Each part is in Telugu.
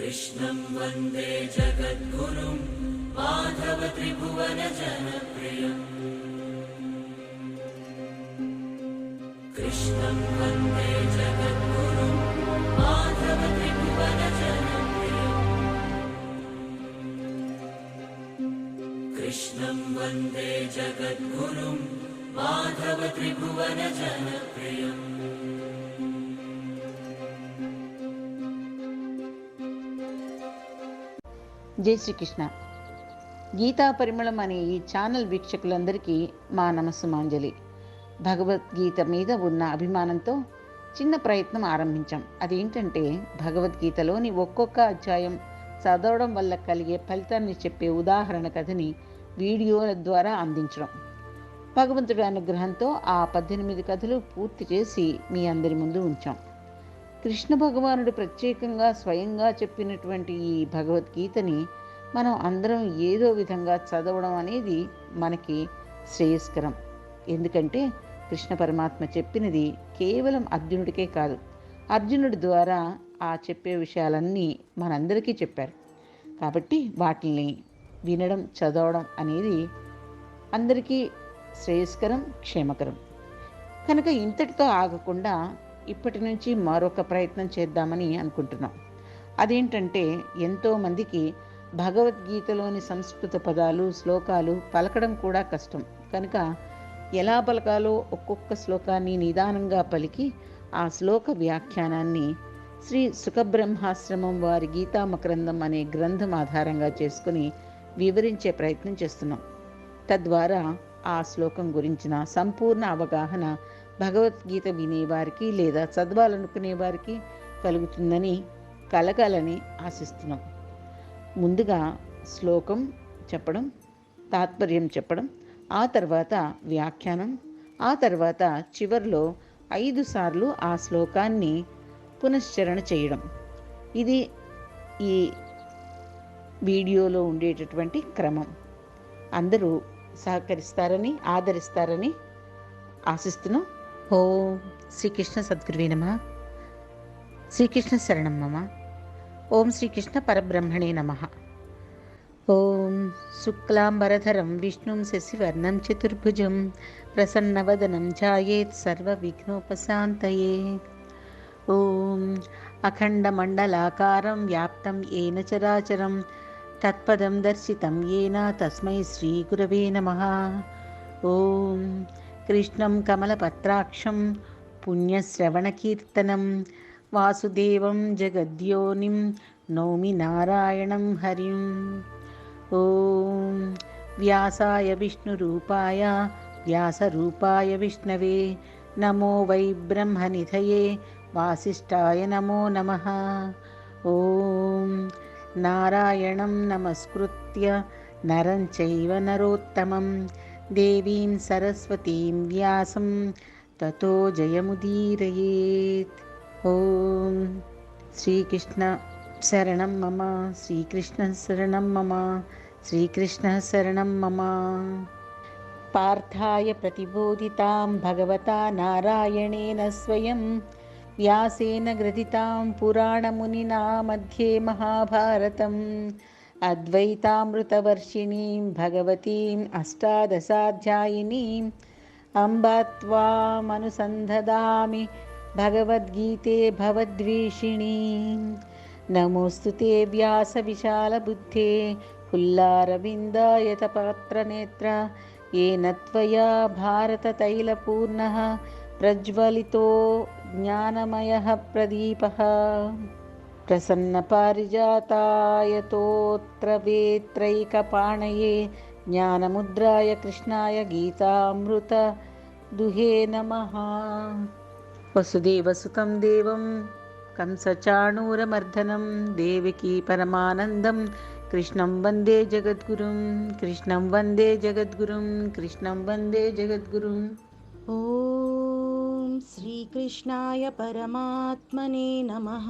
कृष्णं वन्दे जगद्गुरुं माधव त्रिभुवन जनप्रियम्। कृष्णं वन्दे जगद्गुरुं माधव त्रिभुवन जनप्रियम्। कृष्णं वन्दे जगद्गुरुं माधव त्रिभुवन जनप्रियम्। జై శ్రీకృష్ణ. గీతా పరిమళం అనే ఈ ఛానల్ వీక్షకులందరికీ మా నమస్సుమాంజలి. భగవద్గీత మీద ఉన్న అభిమానంతో చిన్న ప్రయత్నం ఆరంభించాం. అదేంటంటే భగవద్గీతలోని ఒక్కొక్క అధ్యాయం చదవడం వల్ల కలిగే ఫలితాన్ని చెప్పే ఉదాహరణ కథని వీడియోల ద్వారా అందించడం. భగవంతుడి అనుగ్రహంతో ఆ 18 కథలు పూర్తి చేసి మీ అందరి ముందు ఉంచాం. కృష్ణ భగవానుడు ప్రత్యేకంగా స్వయంగా చెప్పినటువంటి ఈ భగవద్గీతని మనం అందరం ఏదో విధంగా చదవడం అనేది మనకి శ్రేయస్కరం. ఎందుకంటే కృష్ణ పరమాత్మ చెప్పినది కేవలం అర్జునుడికే కాదు, అర్జునుడి ద్వారా ఆ చెప్పే విషయాలన్నీ మనందరికీ చెప్పారు. కాబట్టి వాటిని వినడం, చదవడం అనేది అందరికీ శ్రేయస్కరం, క్షేమకరం. కనుక ఇంతటితో ఆగకుండా ఇప్పటి నుంచి మరొక ప్రయత్నం చేద్దామని అనుకుంటున్నాం. అదేంటంటే ఎంతోమందికి భగవద్గీతలోని సంస్కృత పదాలు, శ్లోకాలు పలకడం కూడా కష్టం. కనుక ఎలా పలకాలో ఒక్కొక్క శ్లోకాన్ని నిదానంగా పలికి ఆ శ్లోక వ్యాఖ్యానాన్ని శ్రీ సుఖబ్రహ్మాశ్రమం వారి గీతామకరందం అనే గ్రంథం ఆధారంగా చేసుకుని వివరించే ప్రయత్నం చేస్తున్నాం. తద్వారా ఆ శ్లోకం గురించిన సంపూర్ణ అవగాహన భగవద్గీత వినేవారికి లేదా చదవాలనుకునే వారికి కలగాలని ఆశిస్తున్నాం. ముందుగా శ్లోకం చెప్పడం, తాత్పర్యం చెప్పడం, ఆ తర్వాత వ్యాఖ్యానం, ఆ తర్వాత చివర్లో 5 సార్లు ఆ శ్లోకాన్ని పునశ్చరణ చేయడం. ఇది ఈ వీడియోలో ఉండేటటువంటి క్రమం. అందరూ సహకరిస్తారని, ఆదరిస్తారని ఆశిస్తున్నాం. ఓం శ్రీకృష్ణ సద్గురువే నమః. శ్రీకృష్ణ శరణం మమ. ఓం శ్రీకృష్ణ పరబ్రహ్మణే నమః. ఓం శుక్లాంబరధరం విష్ణుం శశివర్ణం చతుర్భుజం ప్రసన్నవదనం ఛాయేత్ సర్వవిఘ్నోపశాంతయే. ఓం అఖండమండలాకారం వ్యాప్తం ఏన చరాచరం తత్పదం దర్శితం ఏన తస్మై శ్రీగురవే నమః. ఓం కృష్ణం కమలపత్రాక్షం పుణ్యశ్రవణకీర్తనం వాసుదేవం జగద్యోనిం నౌమి నారాయణం హరిం. ఓం వ్యాసాయ విష్ణురూపాయ వ్యాసరూపాయ విష్ణవే నమో వై బ్రహ్మనిధయే వాసిష్ఠాయ నమో నమః. ఓం నారాయణం నమస్కృత్య నరం చైవ నరోత్తమం దేవీం సరస్వతీం వ్యాసం తతో జయముదీరయేత్. ఓం శ్రీకృష్ణ శరణం మమ. శ్రీకృష్ణ శరణం మమ. శ్రీకృష్ణ శరణం మమ. పార్థాయ ప్రతిబోధితాం భగవతా నారాయణేన స్వయం వ్యాసేన గ్రథితాం పురాణమునినా మధ్యే మహాభారతం అద్వైతామృతవర్షిణీం భగవతీం అష్టాదశాధ్యాయినీం అంబ త్వామనుసంధదామి భగవద్గీతే భవద్వేషిణీం. నమోస్తుతే వ్యాస విశాలబుద్ధే పుల్లారవిందాయతపాత్రనేత్ర ఏన త్వయా భారతతైలపూర్ణః ప్రజ్వలితో జ్ఞానమయః ప్రదీపః. ప్రసన్నపారిజాతాయతోత్ర వేత్రైకపాణయే జ్ఞానముద్రాయ కృష్ణాయ గీతామృత దుహే నమః. వసుదేవసుతం దేవం కంసచాణూరమర్దనం దేవకీ పరమానందం కృష్ణం వందే జగద్గురుం. కృష్ణం వందే జగద్గురుం. కృష్ణం వందే జగద్గురుం. ఓం శ్రీకృష్ణాయ పరమాత్మనే నమః.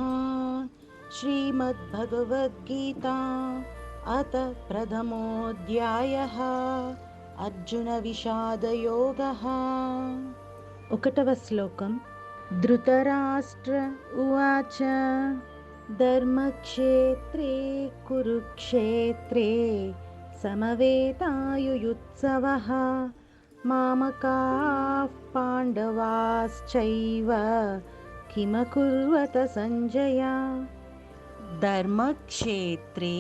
శ్రీమద్భగవద్గీతా అత ప్రథమోऽధ్యాయః అర్జున విషాదయోగః. 1వ శ్లోకం. ధృతరాష్ట్ర ఉవాచ ధర్మక్షేత్రే కురుక్షేత్రే సమవేతాయుయుత్సవః మామకాః పాండవాశ్చైవ కిమకుర్వత సంజయ. ధర్మక్షేత్రే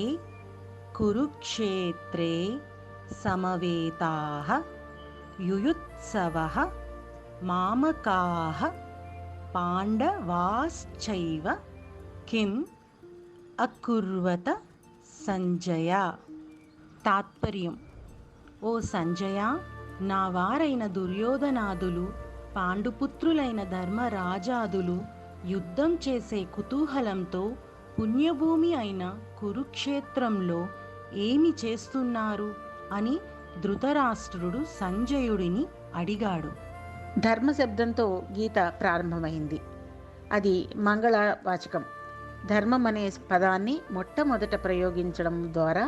కురుక్షేత్రే సమవేతాః యుయుత్సవః మామకాః పాండవాశ్చైవ కిం అకుర్వత సంజయ. తాత్పర్యం: ఓ సంజయ, నా వారైన దుర్యోధనాదులు, పాండుపుత్రులైన ధర్మరాజాదులు యుద్ధం చేసే కుతూహలంతో పుణ్యభూమి అయిన కురుక్షేత్రంలో ఏమి చేస్తున్నారు అని ధృతరాష్ట్రుడు సంజయుడిని అడిగాడు. ధర్మ శబ్దంతో గీత ప్రారంభమైంది. అది మంగళవాచకం. ధర్మం అనే పదాన్ని మొట్టమొదట ప్రయోగించడం ద్వారా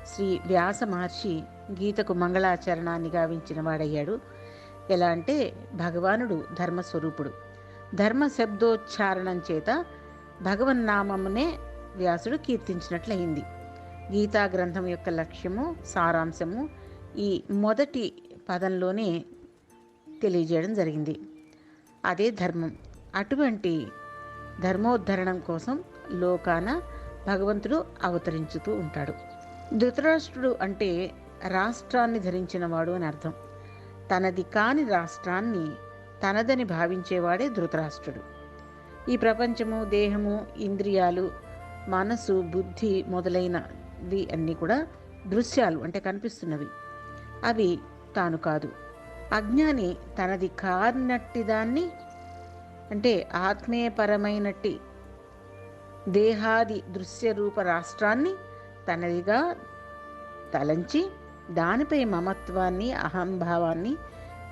శ్రీ వ్యాస మహర్షి గీతకు మంగళాచరణాన్ని గావించిన వాడయ్యాడు. ఎలా అంటే భగవానుడు ధర్మస్వరూపుడు. ధర్మ శబ్దోచ్చారణం చేత భగవన్నామమునే వ్యాసుడు కీర్తించినట్లయింది. గీతా గ్రంథం యొక్క లక్ష్యము, సారాంశము ఈ మొదటి పదంలోనే తెలియజేయడం జరిగింది. అదే ధర్మం. అటువంటి ధర్మోద్ధరణం కోసం లోకాన భగవంతుడు అవతరించుతూ ఉంటాడు. ధృతరాష్ట్రుడు అంటే రాష్ట్రాన్ని ధరించినవాడు అని అర్థం. తనది కాని రాష్ట్రాన్ని తనదని భావించేవాడే ధృతరాష్ట్రుడు. ఈ ప్రపంచము, దేహము, ఇంద్రియాలు, మనసు, బుద్ధి మొదలైనవి అన్నీ కూడా దృశ్యాలు అంటే కనిపిస్తున్నవి. అవి తాను కాదు. అజ్ఞాని తనది కానట్టి దాన్ని అంటే ఆత్మీయపరమైనట్టి దేహాది దృశ్యరూప రాష్ట్రాన్ని తనదిగా తలంచి దానిపై మమత్వాన్ని, అహంభావాన్ని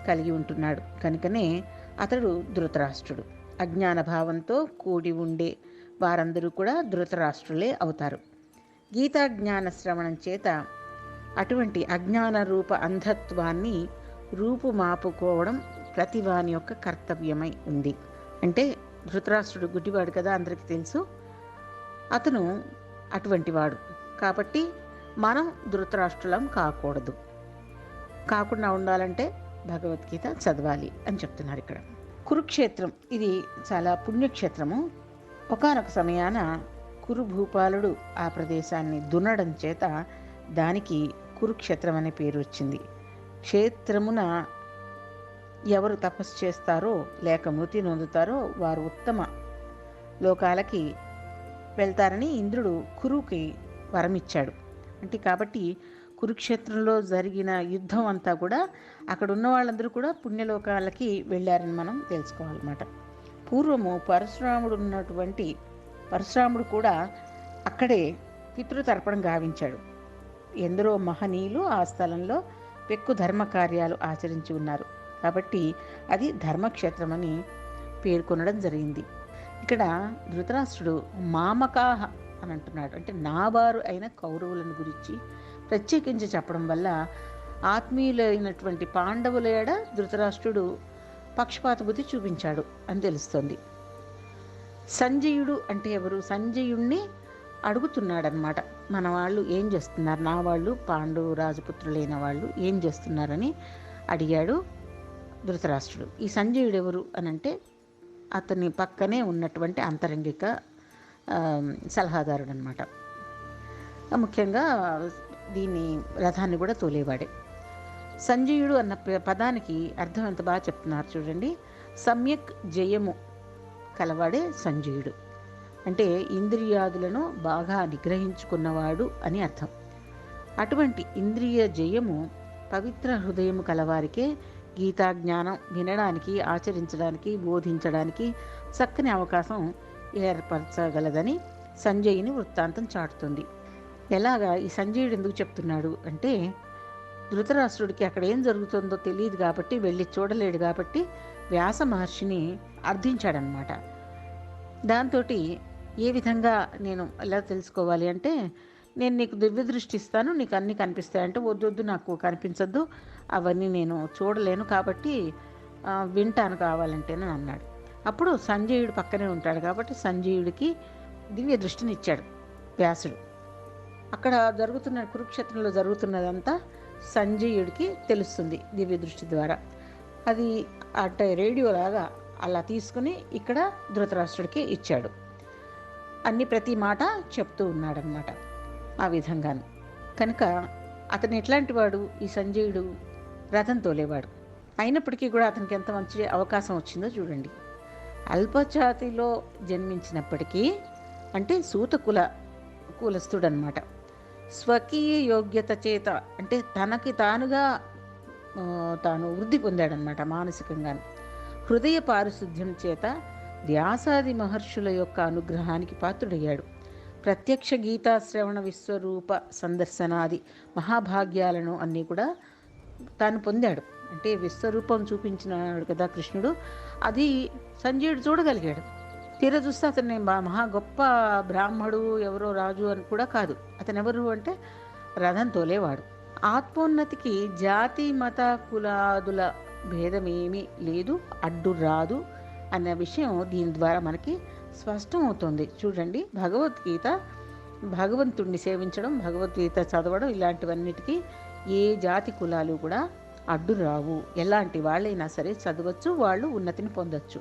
కలిగి ఉంటున్నాడు. కనుకనే అతడు ధృతరాష్ట్రుడు. అజ్ఞాన భావంతో కూడి ఉండే వారందరూ కూడా ధృతరాష్ట్రులే అవుతారు. గీతా జ్ఞాన శ్రవణం చేత అటువంటి అజ్ఞాన రూప అంధత్వాన్ని రూపుమాపుకోవడం ప్రతివాని యొక్క కర్తవ్యమై ఉంది. అంటే ధృతరాష్ట్రుడు గుడ్డివాడు కదా, అందరికీ తెలుసు. అతను అటువంటి వాడు కాబట్టి మనం ధృతరాష్ట్రులం కాకూడదు. కాకుండా ఉండాలంటే భగవద్గీత చదవాలి అని చెప్తున్నారు ఇక్కడ. కురుక్షేత్రం ఇది చాలా పుణ్యక్షేత్రము. ఒకానొక సమయాన కురు భూపాలుడు ఆ ప్రదేశాన్ని దున్నడం చేత దానికి కురుక్షేత్రం అనే పేరు వచ్చింది. క్షేత్రమున ఎవరు తపస్సు చేస్తారో లేక మృతి నొందుతారో వారు ఉత్తమ లోకాలకి వెళ్తారని ఇంద్రుడు కురుకి వరమిచ్చాడు. అంటే కాబట్టి కురుక్షేత్రంలో జరిగిన యుద్ధం అంతా కూడా అక్కడ ఉన్న వాళ్ళందరూ కూడా పుణ్యలోకాలకి వెళ్ళారని మనం తెలుసుకోవాలన్నమాట. పూర్వము పరశురాముడు కూడా అక్కడే పితృతర్పణం గావించాడు. ఎందరో మహనీయులు ఆ స్థలంలో పెక్కు ధర్మ కార్యాలు ఆచరించి ఉన్నారు కాబట్టి అది ధర్మక్షేత్రమని పేర్కొనడం జరిగింది. ఇక్కడ ధృతరాష్ట్రుడు మామకాహ అని అంటున్నాడు. అంటే నావారు అయిన కౌరవులను గురించి ప్రత్యేకించి చెప్పడం వల్ల ఆత్మీయులైనటువంటి పాండవుల ఏడ ధృతరాష్ట్రుడు పక్షపాత బుద్ధి చూపించాడు అని తెలుస్తోంది. సంజయుడు అంటే ఎవరు? సంజయుణ్ణి అడుగుతున్నాడనమాట. మన వాళ్ళు ఏం చేస్తున్నారు, నా వాళ్ళు పాండు రాజపుత్రులైన వాళ్ళు ఏం చేస్తున్నారని అడిగాడు ధృతరాష్ట్రుడు. ఈ సంజయుడు ఎవరు అనంటే అతని పక్కనే ఉన్నటువంటి అంతరంగిక సలహాదారుడు అనమాట. ముఖ్యంగా దీన్ని రథాన్ని కూడా తోలేవాడే. సంజయుడు అన్న పదానికి అర్థం ఎంత బాగా చెప్తున్నారు చూడండి. సమ్యక్ జయము కలవాడే సంజయుడు. అంటే ఇంద్రియాదులను బాగా నిగ్రహించుకున్నవాడు అని అర్థం. అటువంటి ఇంద్రియ జయము పవిత్ర హృదయము కలవారికే గీతా జ్ఞానం వినడానికి, ఆచరించడానికి, బోధించడానికి చక్కని అవకాశం ఏర్పరచగలదని సంజయుని వృత్తాంతం చాటుతుంది. ఎలాగా ఈ సంజయుడు ఎందుకు చెప్తున్నాడు అంటే ధృతరాష్ట్రుడికి అక్కడ ఏం జరుగుతుందో తెలియదు కాబట్టి, వెళ్ళి చూడలేడు కాబట్టి వ్యాస మహర్షిని అర్థించాడనమాట. దాంతో ఏ విధంగా నేను ఎలా తెలుసుకోవాలి అంటే, నేను నీకు దివ్య దృష్టి ఇస్తాను, నీకు అన్నీ కనిపిస్తాయంటే వద్దొద్దు, నాకు కనిపించద్దు, అవన్నీ నేను చూడలేను కాబట్టి వింటాను కావాలంటేనని అన్నాడు. అప్పుడు సంజయుడు పక్కనే ఉంటాడు కాబట్టి సంజయుడికి దివ్య దృష్టిని ఇచ్చాడు వ్యాసుడు. అక్కడ కురుక్షేత్రంలో జరుగుతున్నదంతా సంజయుడికి తెలుస్తుంది దివ్య దృష్టి ద్వారా. అది అంటే రేడియోలాగా అలా తీసుకుని ఇక్కడ ధృతరాష్ట్రుడికి ఇచ్చాడు. ప్రతి మాట చెప్తూ ఉన్నాడనమాట ఆ విధంగాను. కనుక అతను ఎట్లాంటి వాడు, ఈ సంజయుడు రథం తోలేవాడు. అయినప్పటికీ కూడా అతనికి ఎంత మంచి అవకాశం వచ్చిందో చూడండి. అల్పజాతిలో జన్మించినప్పటికీ, అంటే సూత కులస్థుడనమాట. స్వకీయ యోగ్యత చేత, అంటే తనకి తానుగా తాను వృద్ధి పొందాడనమాట మానసికంగాను. హృదయ పారిశుద్ధ్యం చేత వ్యాసాది మహర్షుల యొక్క అనుగ్రహానికి పాత్రుడయ్యాడు. ప్రత్యక్ష గీతాశ్రవణ విశ్వరూప సందర్శనాది మహాభాగ్యాలను అన్నీ కూడా తాను పొందాడు. అంటే విశ్వరూపం చూపించినాడు కదా కృష్ణుడు, అది సంజయుడు చూడగలిగాడు. తీరా చూస్తే అతన్ని మహా గొప్ప బ్రాహ్మడు, ఎవరో రాజు అని కూడా కాదు. అతను ఎవరు అంటే రథం తోలేవాడు. ఆత్మోన్నతికి జాతి మత కులాదుల భేదమేమీ లేదు, అడ్డు రాదు అన్న విషయం దీని ద్వారా మనకి స్పష్టం అవుతుంది. చూడండి, భగవంతుణ్ణి సేవించడం, భగవద్గీత చదవడం, ఇలాంటివన్నిటికీ ఏ జాతి కులాలు కూడా అడ్డు రావు. ఎలాంటి వాళ్ళైనా సరే చదవచ్చు, వాళ్ళు ఉన్నతిని పొందొచ్చు.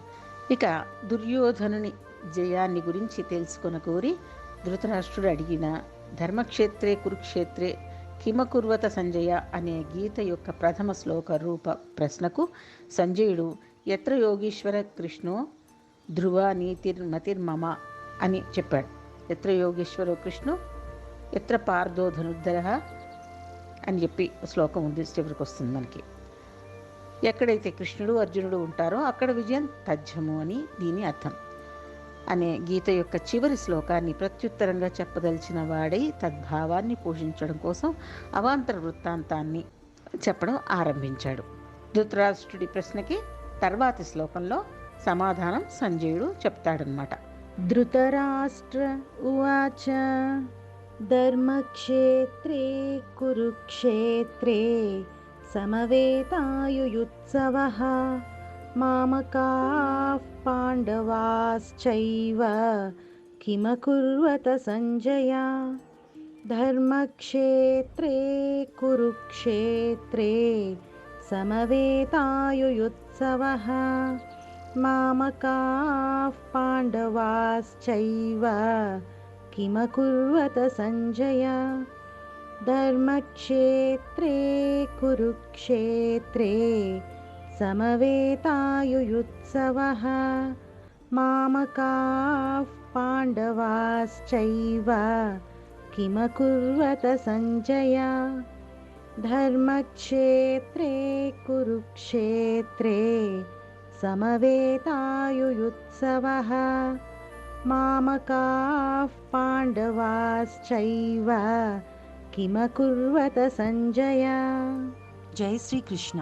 ఇక దుర్యోధనుని జయాన్ని గురించి తెలుసుకొన కోరి ధృతరాష్ట్రుడు అడిగిన ధర్మక్షేత్రే కురుక్షేత్రే కిమకుర్వత సంజయ అనే గీత యొక్క ప్రథమ శ్లోక రూప ప్రశ్నకు సంజయుడు ఎత్ర యోగీశ్వర కృష్ణో ధ్రువ నీతిర్మతిర్మమ అని చెప్పాడు. ఎత్ర యోగేశ్వరో కృష్ణు ఎత్ర పార్థో ధనుర్ధర అని చెప్పి శ్లోకం ఉంది, చివరికి వస్తుంది మనకి. ఎక్కడైతే కృష్ణుడు అర్జునుడు ఉంటారో అక్కడ విజయం తథ్యము అని దీని అర్థం అనే గీత యొక్క చివరి శ్లోకాన్ని ప్రత్యుత్తరంగా చెప్పదలిచిన వాడై తద్భావాన్ని పోషించడం కోసం అవాంతర వృత్తాంతాన్ని చెప్పడం ఆరంభించాడు. ధృతరాష్ట్రుడి ప్రశ్నకి తర్వాతి శ్లోకంలో సమాధానం సంజయుడు చెప్తాడనమాట. ధృతరాష్ట్ర ఉవాచ ధర్మక్షేత్రే కురుక్షేత్రే సమవేతాయుయుత్సవః మామకాః పాండవాశ్చైవ కిమకుర్వత సంజయ. ధర్మక్షేత్రే కురుక్షేత్రే సమవేతాయుయుత్సవః మామకాః పాండవాశ్చైవ కిమకుర్వత సంజయ. ధర్మక్షేత్రే కురుక్షేత్రే సమవేతాయుయుత్సవః మామకాః పాండవాశ్చైవ కిమకుర్వత సంజయ. ధర్మక్షేత్రే కురుక్షేత్రే సమవేతాయుయుత్సవః మామకాః పాండవాశ్చైవ కిమకుర్వత సంజయ. జై శ్రీకృష్ణ.